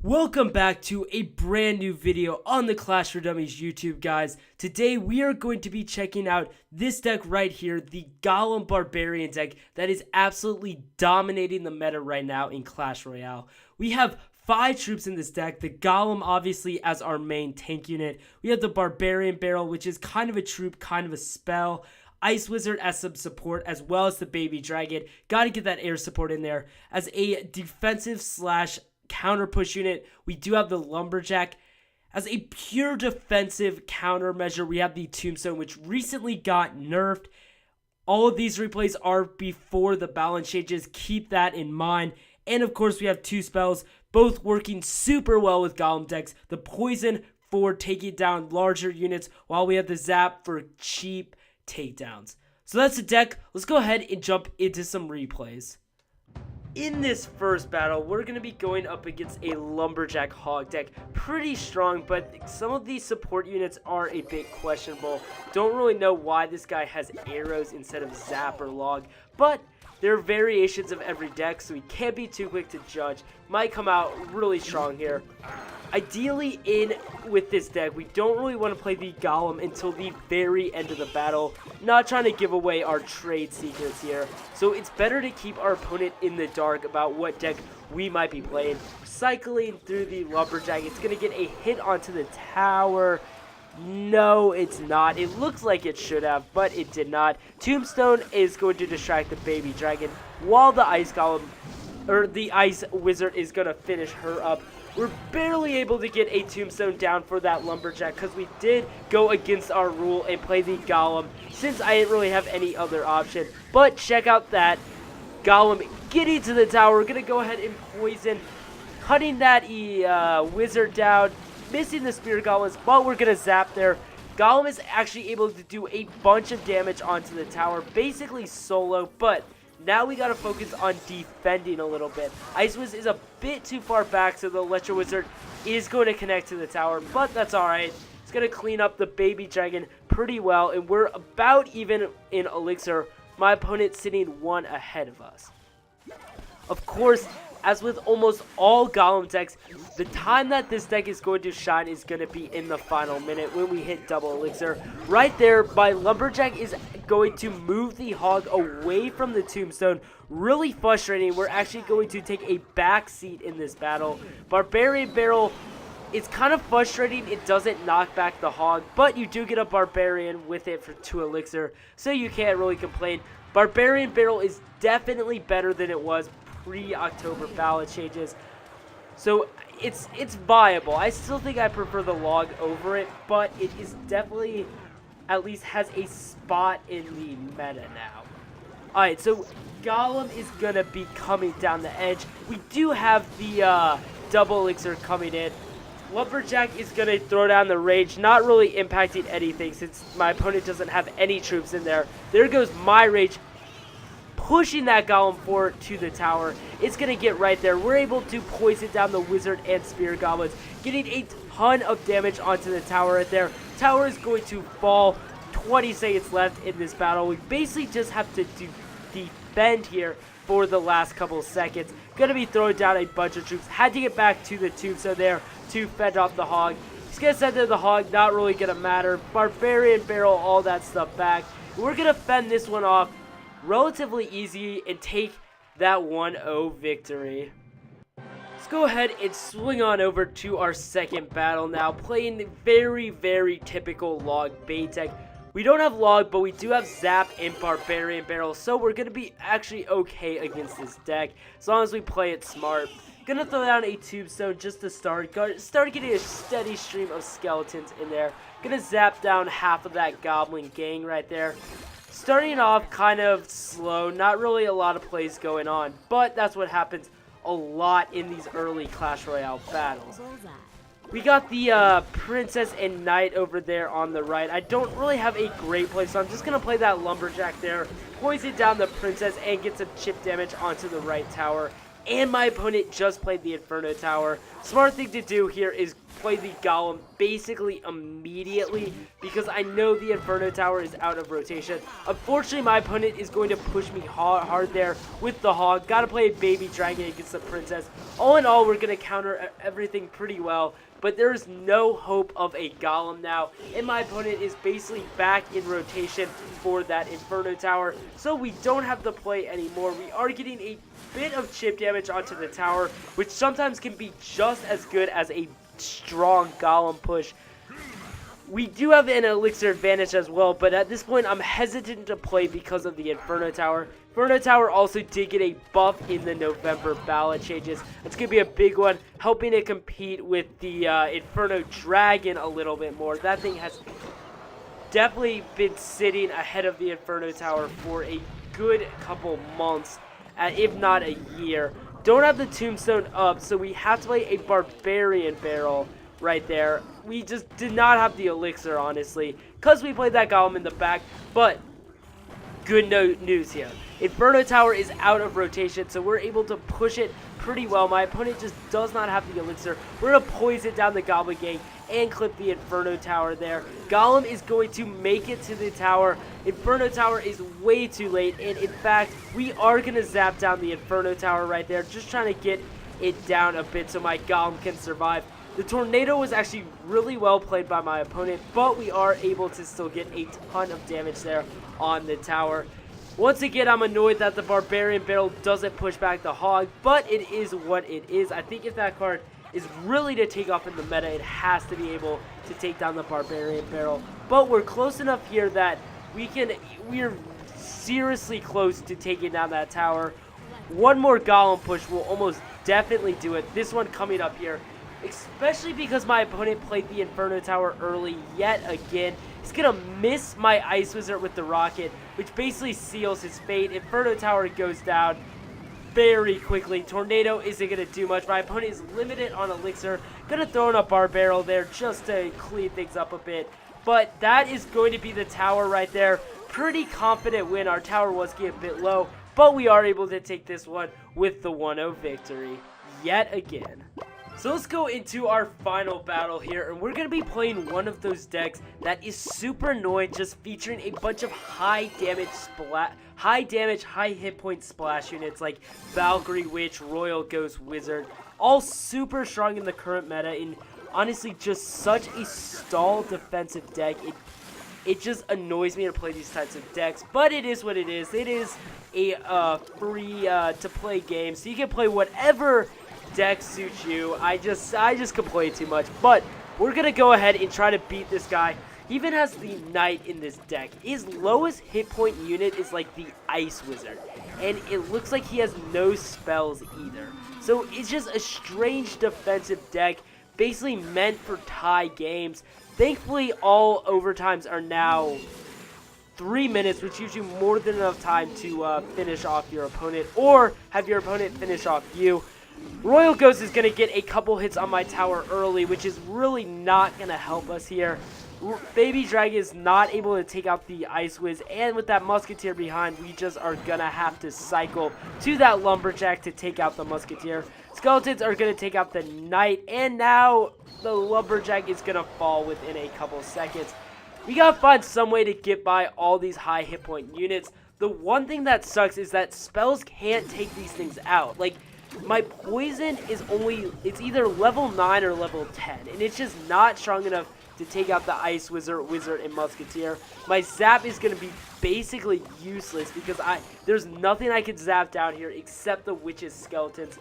Welcome back to a brand new video on the Clash for Dummies YouTube, guys. Today we are going to be checking out this deck right here, the Golem Barbarian deck that is absolutely dominating the meta right now in Clash Royale. We have 5 troops in this deck, the Golem obviously as our main tank unit. We have the Barbarian Barrel, which is kind of a troop, kind of a spell. Ice Wizard as some support, as well as the Baby Dragon. Gotta get that air support in there. As a defensive slash counter push unit, we do have the Lumberjack. As a pure defensive countermeasure, we have the Tombstone, which recently got nerfed. All of these replays are before the balance changes. Keep that in mind. And of course, we have 2 spells, both working super well with Golem decks. The Poison for taking down larger units, while we have the Zap for cheap takedowns. So that's the deck. Let's go ahead and jump into some replays. In this first battle, we're going to be going up against a Lumberjack Hog deck. Pretty strong, but some of these support units are a bit questionable. Don't really know why this guy has arrows instead of Zap or Log, but there are variations of every deck, so we can't be too quick to judge. Might come out really strong here. Ideally, with this deck, we don't really want to play the Golem until the very end of the battle. Not trying to give away our trade secrets here. So it's better to keep our opponent in the dark about what deck we might be playing. Cycling through the Lumberjack, it's going to get a hit onto the tower. No, it's not. It looks like it should have, but it did not. Tombstone is going to distract the Baby Dragon, while the Ice Golem, or the Ice Wizard, is going to finish her up. We're barely able to get a Tombstone down for that Lumberjack because we did go against our rule and play the Golem since I didn't really have any other option. But check out that Golem getting to the tower. We're going to go ahead and poison, cutting that Wizard down, missing the Spear Golems, but we're going to zap there. Golem is actually able to do a bunch of damage onto the tower, basically solo, but now we gotta focus on defending a little bit. Ice Wiz is a bit too far back, so the Electro Wizard is going to connect to the tower, but that's alright. It's gonna clean up the Baby Dragon pretty well, and we're about even in Elixir. My opponent sitting 1 ahead of us. Of course, as with almost all Golem decks, the time that this deck is going to shine is going to be in the final minute when we hit double Elixir. Right there, my Lumberjack is going to move the Hog away from the Tombstone. Really frustrating. We're actually going to take a back seat in this battle. Barbarian Barrel, it's kind of frustrating. It doesn't knock back the Hog, but you do get a Barbarian with it for 2 Elixir, so you can't really complain. Barbarian Barrel is definitely better than it was pre-October ballot changes, so it's viable. I still think I prefer the Log over it, but it is definitely at least has a spot in the meta now. Alright, so Golem is gonna be coming down the edge. We do have the double Elixir coming in. Lumberjack is gonna throw down the Rage, not really impacting anything since my opponent doesn't have any troops in there. There goes my Rage, pushing that Golem forward to the tower. It's going to get right there. We're able to poison down the Wizard and Spear Goblins, getting a ton of damage onto the tower right there. Tower is going to fall. 20 seconds left in this battle. We basically just have to defend here for the last couple of seconds. Going to be throwing down a bunch of troops. Had to get back to the Tombstone there to fend off the Hog. He's going to send in the Hog. Not really going to matter. Barbarian Barrel, all that stuff back. We're going to fend this one off relatively easy and take that 1-0 victory. Let's go ahead and swing on over to our second battle now, playing the very, very typical Log bait deck. We don't have Log, but we do have Zap and Barbarian Barrel, so we're going to be actually okay against this deck, as long as we play it smart. Gonna throw down a Tombstone just to start getting a steady stream of skeletons in there. Gonna zap down half of that Goblin gang right there. Starting off kind of slow, not really a lot of plays going on, but that's what happens a lot in these early Clash Royale battles. We got the Princess and Knight over there on the right. I don't really have a great play, so I'm just going to play that Lumberjack there, poison down the Princess, and get some chip damage onto the right tower. and my opponent just played the Inferno Tower. Smart thing to do here is play the Golem basically immediately because I know the Inferno Tower is out of rotation. Unfortunately, my opponent is going to push me hard there with the Hog. Gotta play a Baby Dragon against the Princess. All in all, we're gonna counter everything pretty well, but there's no hope of a Golem now, and my opponent is basically back in rotation for that Inferno Tower, so we don't have the play anymore. We are getting a bit of chip damage onto the tower, which sometimes can be just as good as a strong Golem push. We do have an elixir advantage as well, but at this point I'm hesitant to play because of the Inferno Tower. Inferno Tower also did get a buff in the November ballot changes. It's going to be a big one, helping it compete with the Inferno Dragon a little bit more. That thing has definitely been sitting ahead of the Inferno Tower for a good couple months, if not a year. Don't have the Tombstone up, so we have to play a Barbarian barrel right there. We just did not have the elixir, honestly, because we played that Golem in the back, but good news here. Inferno Tower is out of rotation, so we're able to push it pretty well. My opponent just does not have the elixir. We're going to poison down the Goblin Gang and clip the Inferno Tower there. Golem is going to make it to the tower. Inferno Tower is way too late, and in fact, we are going to zap down the Inferno Tower right there, just trying to get it down a bit so my Golem can survive. The tornado was actually really well played by my opponent, but we are able to still get a ton of damage there on the tower. Once again, I'm annoyed that the Barbarian Barrel doesn't push back the Hog, but it is what it is. I think if that card is really to take off in the meta, it has to be able to take down the Barbarian Barrel. But we're close enough here that we're seriously close to taking down that tower. One more Golem push will almost definitely do it. This one coming up here, especially because my opponent played the Inferno Tower early yet again. He's going to miss my Ice Wizard with the rocket, which basically seals his fate. Inferno Tower goes down very quickly. Tornado isn't going to do much. My opponent is limited on elixir. Going to throw in a bar barrel there just to clean things up a bit. But that is going to be the tower right there. Pretty confident win. Our tower was getting a bit low, but we are able to take this one with the 1-0 victory yet again. So let's go into our final battle here, and we're going to be playing one of those decks that is super annoying, just featuring a bunch of high damage, high hit point splash units like Valkyrie Witch, Royal Ghost Wizard, all super strong in the current meta, and honestly just such a stall defensive deck. It just annoys me to play these types of decks, but it is what it is. It is a free to play game, so you can play whatever deck suits you. I just complain too much, but we're gonna go ahead and try to beat this guy. He even has the Knight in this deck. His lowest hit point unit is like the Ice Wizard, and it looks like he has no spells either. So it's just a strange defensive deck, basically meant for tie games. Thankfully, all overtimes are now 3 minutes, which gives you more than enough time to finish off your opponent or have your opponent finish off you. Royal Ghost is going to get a couple hits on my tower early, which is really not going to help us here. Baby Dragon is not able to take out the Ice Wiz, and with that Musketeer behind, we just are going to have to cycle to that Lumberjack to take out the Musketeer. Skeletons are going to take out the Knight, and now the Lumberjack is going to fall within a couple seconds. We got to find some way to get by all these high hit point units. The one thing that sucks is that spells can't take these things out. Like, my poison is it's either level 9 or level 10, and it's just not strong enough to take out the Ice Wizard, and Musketeer. My zap is going to be basically useless because there's nothing I can zap down here except the Witch's skeletons.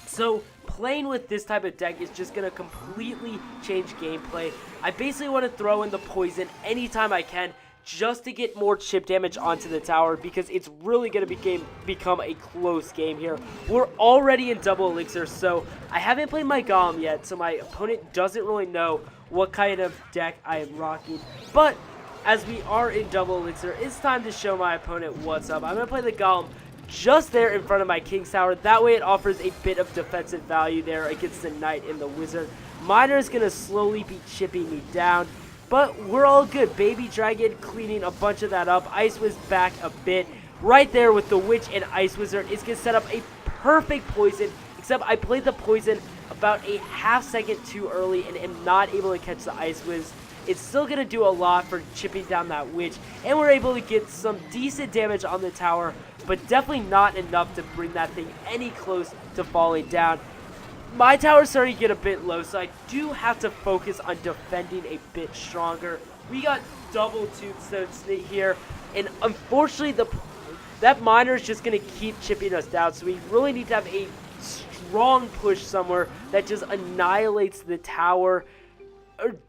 So playing with this type of deck is just going to completely change gameplay. I basically want to throw in the poison anytime I can, just to get more chip damage onto the tower, because it's really going to become a close game here. We're already in double elixir, so I haven't played my Golem yet, so my opponent doesn't really know what kind of deck I am rocking. But as we are in double elixir, it's time to show my opponent what's up. I'm going to play the Golem just there in front of my King's Tower. That way it offers a bit of defensive value there against the Knight and the Wizard. Miner is going to slowly be chipping me down, but we're all good. Baby Dragon cleaning a bunch of that up. Ice Wiz back a bit. Right there with the Witch and Ice Wizard is going to set up a perfect poison, except I played the poison about a half second too early and am not able to catch the Ice Wiz. It's still going to do a lot for chipping down that witch, and we're able to get some decent damage on the tower, but definitely not enough to bring that thing any close to falling down. My tower's starting to get a bit low, so I do have to focus on defending a bit stronger. We got double tombstones here, and unfortunately that miner is just going to keep chipping us down, so we really need to have a strong push somewhere that just annihilates the tower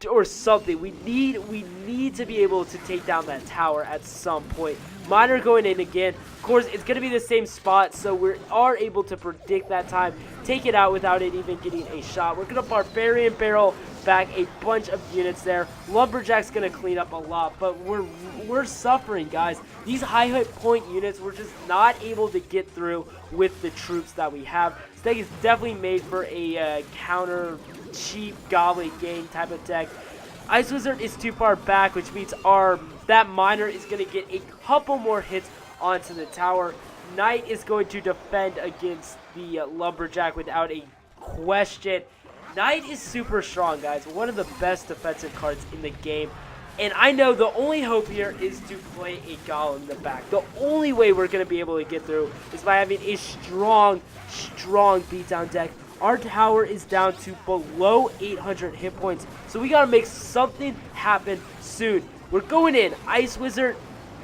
or something. We need to be able to take down that tower at some point. Miner going in again. Of course, it's going to be the same spot, so we are able to predict that time, take it out without it even getting a shot. We're going to barbarian barrel back a bunch of units there. Lumberjack's going to clean up a lot, but we're suffering, guys. These high hit point units, we're just not able to get through with the troops that we have. This deck is definitely made for a counter cheap goblin game type of deck. Ice Wizard is too far back, which means that miner is going to get a couple more hits onto the tower. Knight is going to defend against the Lumberjack without a question. Knight is super strong, guys. One of the best defensive cards in the game. And I know the only hope here is to play a Golem in the back. The only way we're going to be able to get through is by having a strong beatdown deck. Our tower is down to below 800 hit points, so we got to make something happen soon. We're going in. Ice Wizard,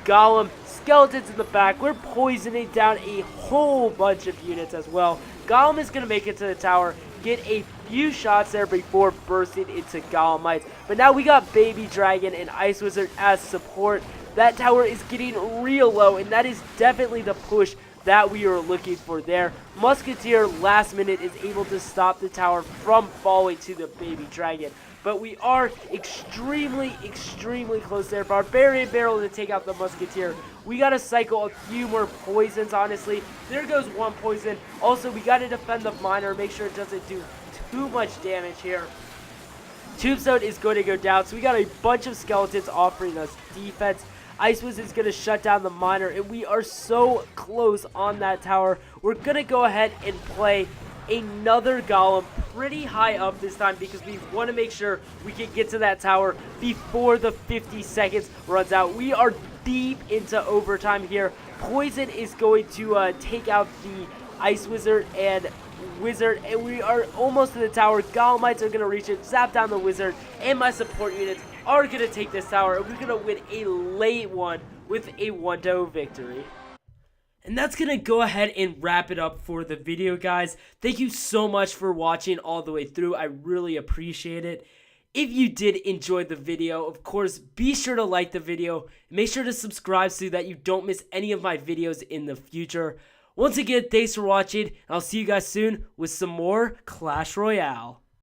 Golem, skeletons in the back. We're poisoning down a whole bunch of units as well. Golem is going to make it to the tower, get a few shots there before bursting into Golemites. But now we got Baby Dragon and Ice Wizard as support. That tower is getting real low, and that is definitely the push that we are looking for there. Musketeer last minute is able to stop the tower from falling to the Baby Dragon. But we are extremely close there. Barbarian barrel to take out the Musketeer. We got to cycle a few more poisons, honestly. There goes one poison. Also, we got to defend the miner, make sure it doesn't do too much damage here. Tombstone is going to go down, so we got a bunch of skeletons offering us defense. Ice Wiz is going to shut down the miner, and we are so close on that tower. We're going to go ahead and play another Golem pretty high up this time because we want to make sure we can get to that tower before the 50 seconds runs out. We are deep into overtime here. Poison is going to take out the Ice Wizard and Wizard, and we are almost to the tower. Golemites are going to reach it, zap down the Wizard, and my support units are going to take this tower, and we're going to win a late one with a 1-0 victory. And that's going to go ahead and wrap it up for the video, guys. Thank you so much for watching all the way through. I really appreciate it. If you did enjoy the video, of course, be sure to like the video. Make sure to subscribe so that you don't miss any of my videos in the future. Once again, thanks for watching, and I'll see you guys soon with some more Clash Royale.